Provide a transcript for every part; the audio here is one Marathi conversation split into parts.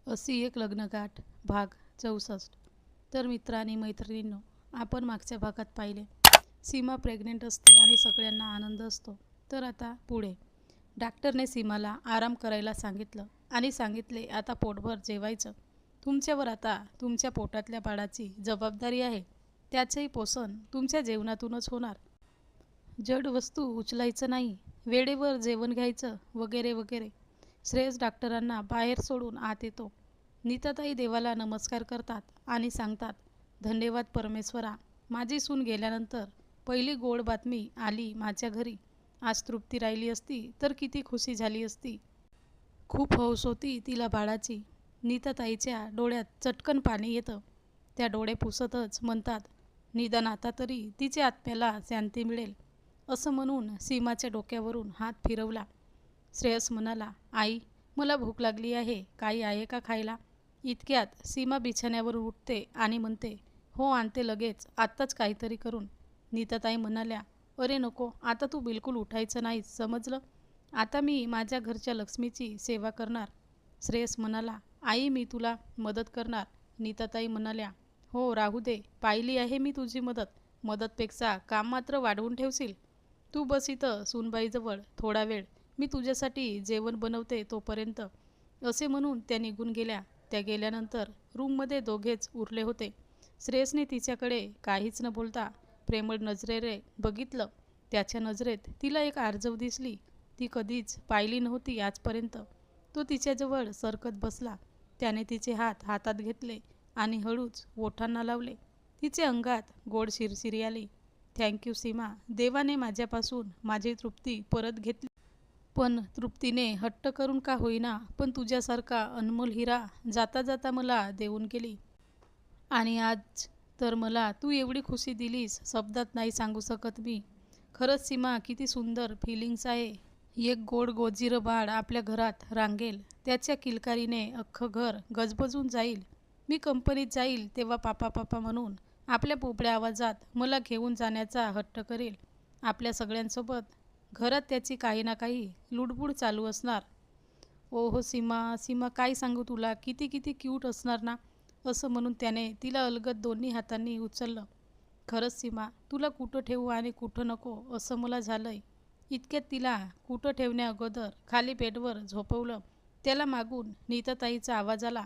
अशी एक लग्नगाठ भाग 64. तर मित्र आणि मैत्रिणींनो, आपण मागच्या भागात पाहिले सीमा प्रेग्नेंट असते आणि सगळ्यांना आनंद असतो. तर आता पुढे डॉक्टरने सीमाला आराम करायला सांगितलं आणि सांगितले आता पोटभर जेवायचं. तुमच्यावर आता तुमच्या पोटातल्या बाळाची जबाबदारी आहे. त्याचंही पोषण तुमच्या जेवणातूनच होणार. जड वस्तू उचलायचं नाही, वेळेवर जेवण घ्यायचं वगैरे वगैरे. श्रेयस डॉक्टरांना बाहेर सोडून आत येतो. नीताताई देवाला नमस्कार करतात आणि सांगतात, धन्यवाद परमेश्वरा, माझी सून गेल्यानंतर पहिली गोड बातमी आली माझ्या घरी. आज तृप्ती राहिली असती तर किती खुशी झाली असती. खूप हौस होती तिला बाळाची. नीताताईच्या डोळ्यात चटकन पाणी येतं. त्या डोळे पुसतच म्हणतात, निदान आता तरी तिच्या आत्म्याला शांती मिळेल. असं म्हणून सीमाच्या डोक्यावरून हात फिरवला. श्रेयस म्हणाला, आई, मला भूक लागली आहे, काही आहे का खायला? इतक्यात सीमा बिछाण्यावरून उठते आणि म्हणते, हो आणते लगेच, आत्ताच काहीतरी करून. नीताताई म्हणाल्या, अरे नको, आता तू बिलकुल उठायचं नाहीस, समजलं? आता मी माझ्या घरच्या लक्ष्मीची सेवा करणार. श्रेयस म्हणाला, आई मी तुला मदत करणार. नीताताई म्हणाल्या, हो राहू दे, पाहिली आहे मी तुझी मदत. मदतपेक्षा काम मात्र वाढवून ठेवशील. तू बस इथं सूनबाईजवळ थोडा वेळ, मी तुझ्यासाठी जेवण बनवते तोपर्यंत. असे म्हणून त्या निघून गेल्या. त्या गेल्यानंतर रूममध्ये दोघेच उरले होते. श्रेयसने तिच्याकडे काहीच न बोलता प्रेमळ नजरेने बघितलं. त्याच्या नजरेत तिला एक आर्जव दिसली. ती कधीच पाहिली नव्हती आजपर्यंत. तो तिच्याजवळ सरकत बसला. त्याने तिचे हात हातात घेतले आणि हळूच ओठांना लावले. तिचे अंगात गोड शिरशिरी आली. थँक्यू सीमा, देवाने माझ्यापासून माझी तृप्ती परत घेतली. पण तृप्तीने हट्ट करून का होईना, पण तुझ्यासारखा अनमोल हिरा जाता जाता मला देऊन गेली. आणि आज तर मला तू एवढी खुशी दिलीस, शब्दात नाही सांगू शकत मी. खरंच सीमा, किती सुंदर फिलिंग्स आहे. एक गोड गोजिरं बाळ आपल्या घरात रांगेल. त्याच्या किलकारीने अख्खं घर गजबजून जाईल. मी कंपनीत जाईल तेव्हा पापा पापा म्हणून आपल्या पोपड्या आवाजात मला घेऊन जाण्याचा हट्ट करेल. आपल्या सगळ्यांसोबत घरात त्याची काही ना काही लुडबुड चालू असणार. ओहो सीमा, सीमा काय सांगू तुला, किती किती क्यूट असणार ना. असं म्हणून त्याने तिला अलगद दोन्ही हातांनी उचललं. खरंच सीमा, तुला कुठं ठेवू आणि कुठं नको असं मला झालंय. इतक्यात तिला कुठं ठेवण्या अगोदर खाली बेडवर झोपवलं. त्याला मागून नीताताईचा आवाज आला,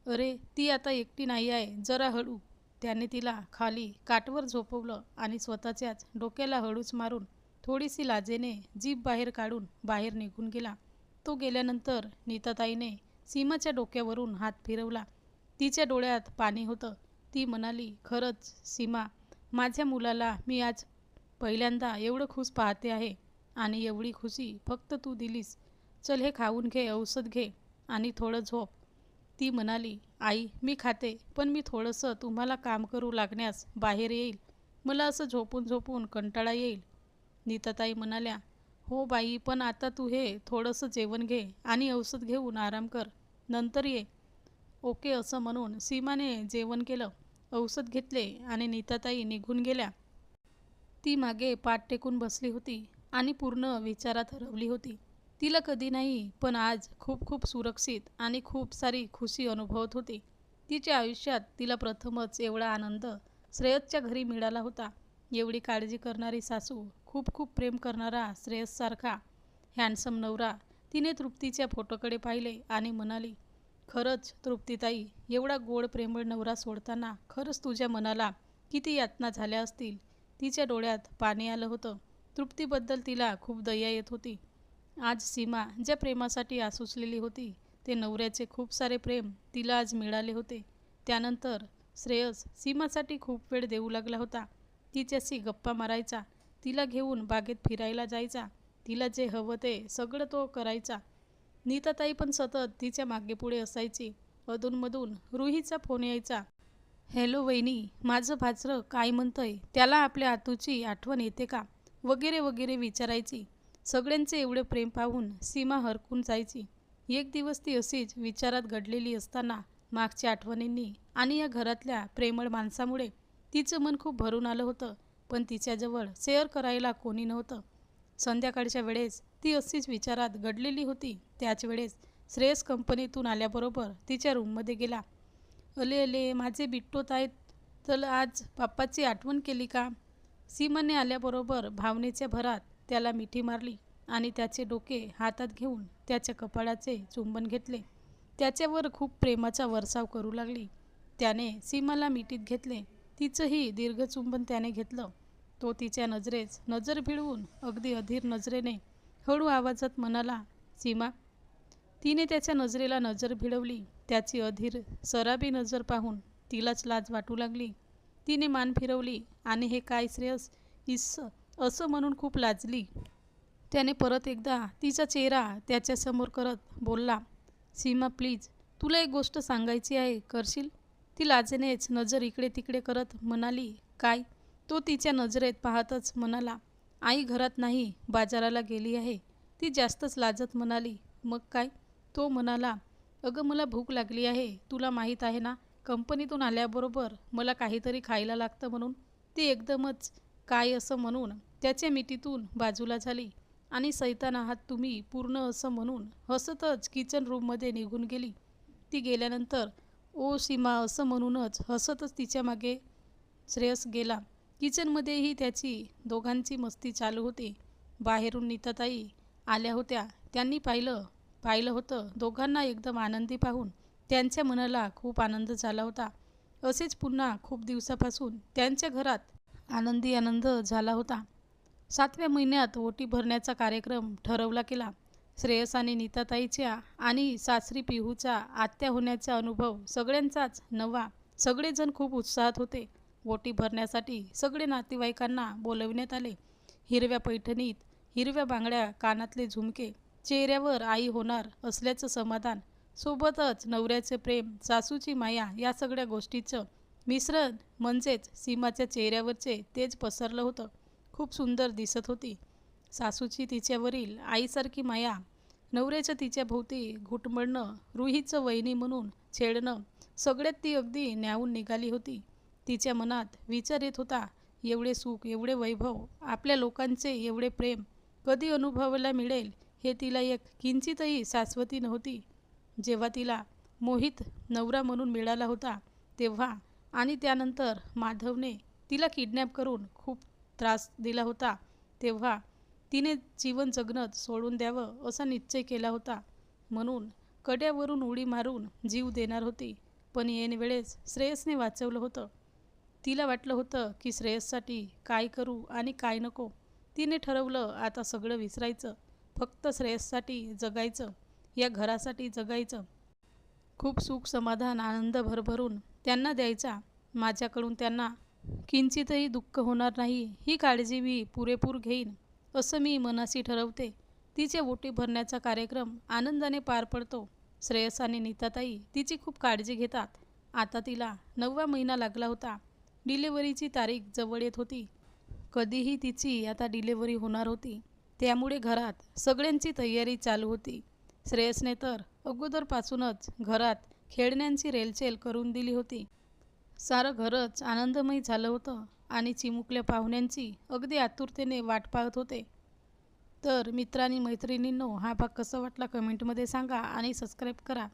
अरे ती आता एकटी नाही आहे, जरा हळू. त्याने तिला खाली काटवर झोपवलं आणि स्वतःच्याच डोक्याला हळूच मारून थोडीशी लाजेने जीभ बाहेर काढून बाहेर निघून गेला. तो गेल्यानंतर नीताताईने सीमाच्या डोक्यावरून हात फिरवला. तिच्या डोळ्यात पाणी होतं. ती म्हणाली, खरंच सीमा, माझ्या मुलाला मी आज पहिल्यांदा एवढं खुश पाहते आहे. आणि एवढी खुशी फक्त तू दिलीस. चल हे खाऊन घे, औषध घे आणि थोडं झोप. ती म्हणाली, आई मी खाते, पण मी थोडंसं तुम्हाला काम करू लागण्यास बाहेर येईल. मला असं झोपून झोपून कंटाळा येईल. नीताताई म्हणाल्या, हो बाई, पण आता तू हे थोडंसं जेवण घे आणि औषध घेऊन आराम कर, नंतर ये. ओके असं म्हणून सीमाने जेवण केलं, औषध घेतले आणि नीताताई निघून गेल्या. ती मागे पाठ टेकून बसली होती आणि पूर्ण विचारात हरवली होती. तिला कधी नाही, पण आज खूप खूप सुरक्षित आणि खूप सारी खुशी अनुभवत होती. तिच्या आयुष्यात तिला प्रथमच एवढा आनंद श्रेयसच्या घरी मिळाला होता. एवढी काळजी करणारी सासू, खूप खूप प्रेम करणारा श्रेयससारखा हँडसम नवरा. तिने तृप्तीच्या फोटोकडे पाहिले आणि म्हणाली, खरंच तृप्तीताई, एवढा गोड प्रेमळ नवरा सोडताना खरंच तुझ्या मनाला किती यातना झाल्या असतील. तिच्या डोळ्यात पाणी आलं होतं. तृप्तीबद्दल तिला खूप दया येत होती. आज सीमा ज्या प्रेमासाठी आसुसलेली होती, ते नवऱ्याचे खूप सारे प्रेम तिला आज मिळाले होते. त्यानंतर श्रेयस सीमासाठी खूप वेळ देऊ लागला होता. तिच्याशी गप्पा मारायचा, तिला घेऊन बागेत फिरायला जायचा, तिला जे हवं ते सगळं तो करायचा. नीताताई पण सतत तिच्या मागेपुढे असायची. अधूनमधून रुहीचा फोन यायचा, हॅलो वहिनी, माझं भाचरं काय म्हणतंय, त्याला आपल्या आतूची आठवण येते का, वगैरे वगैरे विचारायची. सगळ्यांचे एवढे प्रेम पाहून सीमा हरकून जायची. एक दिवस ती अशीच विचारात घडलेली असताना मागच्या आठवणींनी आणि या घरातल्या प्रेमळ माणसामुळे तिचं मन खूप भरून आलं होतं. पण तिच्याजवळ शेअर करायला कोणी नव्हतं. संध्याकाळच्या वेळेस ती अशीच विचारात घडलेली होती. त्याच वेळेस श्रेयस कंपनीतून आल्याबरोबर तिच्या रूममध्ये गेला. अले अले माझे बिट्टोत आहेत, तर आज पप्पाची आठवण केली का? सीमाने आल्याबरोबर भावनेच्या भरात त्याला मिठी मारली आणि त्याचे डोके हातात घेऊन त्याच्या कपाळाचे चुंबन घेतले. त्याच्यावर खूप प्रेमाचा वर्षाव करू लागली. त्याने सीमाला मिठीत घेतले. तिचंही दीर्घ चुंबन त्याने घेतलं. तो तिच्या नजरेस नजर भिडवून अगदी अधीर नजरेने हळू आवाजात म्हणाला, सीमा. तिने त्याच्या नजरेला नजर भिडवली. त्याची अधीर सराबी नजर पाहून तिलाच लाज वाटू लागली. तिने मान फिरवली आणि हे काय श्रेयस, इस्स असं म्हणून खूप लाजली. त्याने परत एकदा तिचा चेहरा त्याच्यासमोर करत बोलला, सीमा प्लीज, तुला एक गोष्ट सांगायची आहे, करशील? ती लाजेनेच नजर इकडे तिकडे करत म्हणाली, काय? तो तिच्या नजरेत पाहतच म्हणाला, आई घरात नाही, बाजाराला गेली आहे. ती जास्तच लाजत म्हणाली, मग काय? तो म्हणाला, अगं मला भूक लागली आहे, तुला माहीत आहे ना, कंपनीतून आल्याबरोबर मला काहीतरी खायला लागतं म्हणून. ती एकदमच काय असं म्हणून त्याच्या मिठीतून बाजूला झाली आणि सैतान आहात तुम्ही पूर्ण असं म्हणून हसतच किचन रूममध्ये निघून गेली. ती गेल्यानंतर ओ सीमा असं म्हणूनच हसतच तिच्या मागे श्रेयस गेला. किचनमध्येही त्याची दोघांची मस्ती चालू होती. बाहेरून नीताताई आल्या होत्या. त्यांनी पाहिलं होतं दोघांना एकदम आनंदी पाहून त्यांच्या मनाला खूप आनंद झाला होता. असेच पुन्हा खूप दिवसापासून त्यांच्या घरात आनंद झाला होता. 7व्या महिन्यात ओटी भरण्याचा कार्यक्रम ठरवला गेला. श्रेयस आणि नीताताईच्या आणि सासरी पिहूचा आत्या होण्याचा अनुभव सगळ्यांचाच नवा. सगळेजण खूप उत्साहात होते. ओटी भरण्यासाठी सगळे नातेवाईकांना बोलविण्यात आले. हिरव्या पैठणीत, हिरव्या बांगड्या, कानातले झुमके, चेहऱ्यावर आई होणार असल्याचं समाधान, सोबतच नवऱ्याचे प्रेम, सासूची माया, या सगळ्या गोष्टीचं मिश्रण म्हणजेच सीमाच्या चेहऱ्यावरचे तेज पसरलं होतं. खूप सुंदर दिसत होती. सासूची तिच्यावरील आईसारखी माया, नवऱ्याचं तिच्या भोवती घुटमळणं, रुहीचं वहिनी म्हणून छेडणं, सगळ्यात ती अगदी न्याहून निघाली होती. तिच्या मनात विचार येत होता, एवढे सुख, एवढे वैभव, आपल्या लोकांचे एवढे प्रेम कधी अनुभवायला मिळेल हे तिला एक किंचितही शाश्वती नव्हती. जेव्हा तिला मोहित नवरा म्हणून मिळाला होता तेव्हा आणि त्यानंतर माधवने तिला किडनॅप करून खूप त्रास दिला होता तेव्हा तिने जीवन जगणंच सोडून द्यावं असा निश्चय केला होता. म्हणून कड्यावरून उडी मारून जीव देणार होती. पण ऐन वेळेस श्रेयसने वाचवलं होतं. तिला वाटलं होतं की श्रेयससाठी काय करू आणि काय नको. तिने ठरवलं आता सगळं विसरायचं, फक्त श्रेयससाठी जगायचं, या घरासाठी जगायचं. खूप सुख, समाधान, आनंद भरभरून त्यांना द्यायचा. माझ्याकडून त्यांना किंचितही दुःख होणार नाही ही काळजी मी पुरेपूर घेईन असं मी मनाशी ठरवते. तिचे ओटी भरण्याचा कार्यक्रम आनंदाने पार पडतो. श्रेयस आणि नीताताई तिची खूप काळजी घेतात. आता तिला 9वा महिना लागला होता. डिलिव्हरीची तारीख जवळ येत होती. कधीही तिची आता डिलिव्हरी होणार होती. त्यामुळे घरात सगळ्यांची तयारी चालू होती. श्रेयसने तर अगोदरपासूनच घरात खेळण्यांची रेलचेल करून दिली होती. सारं घरच आनंदमय झालं होतं आणि चिमुकल्या पाहुण्यांची अगदी आतुरतेने वाट पाहत होते. तर मित्रांनी मैत्रिणींनो, हा भाग कसा वाटला कमेंटमध्ये सांगा आणि सबस्क्राईब करा.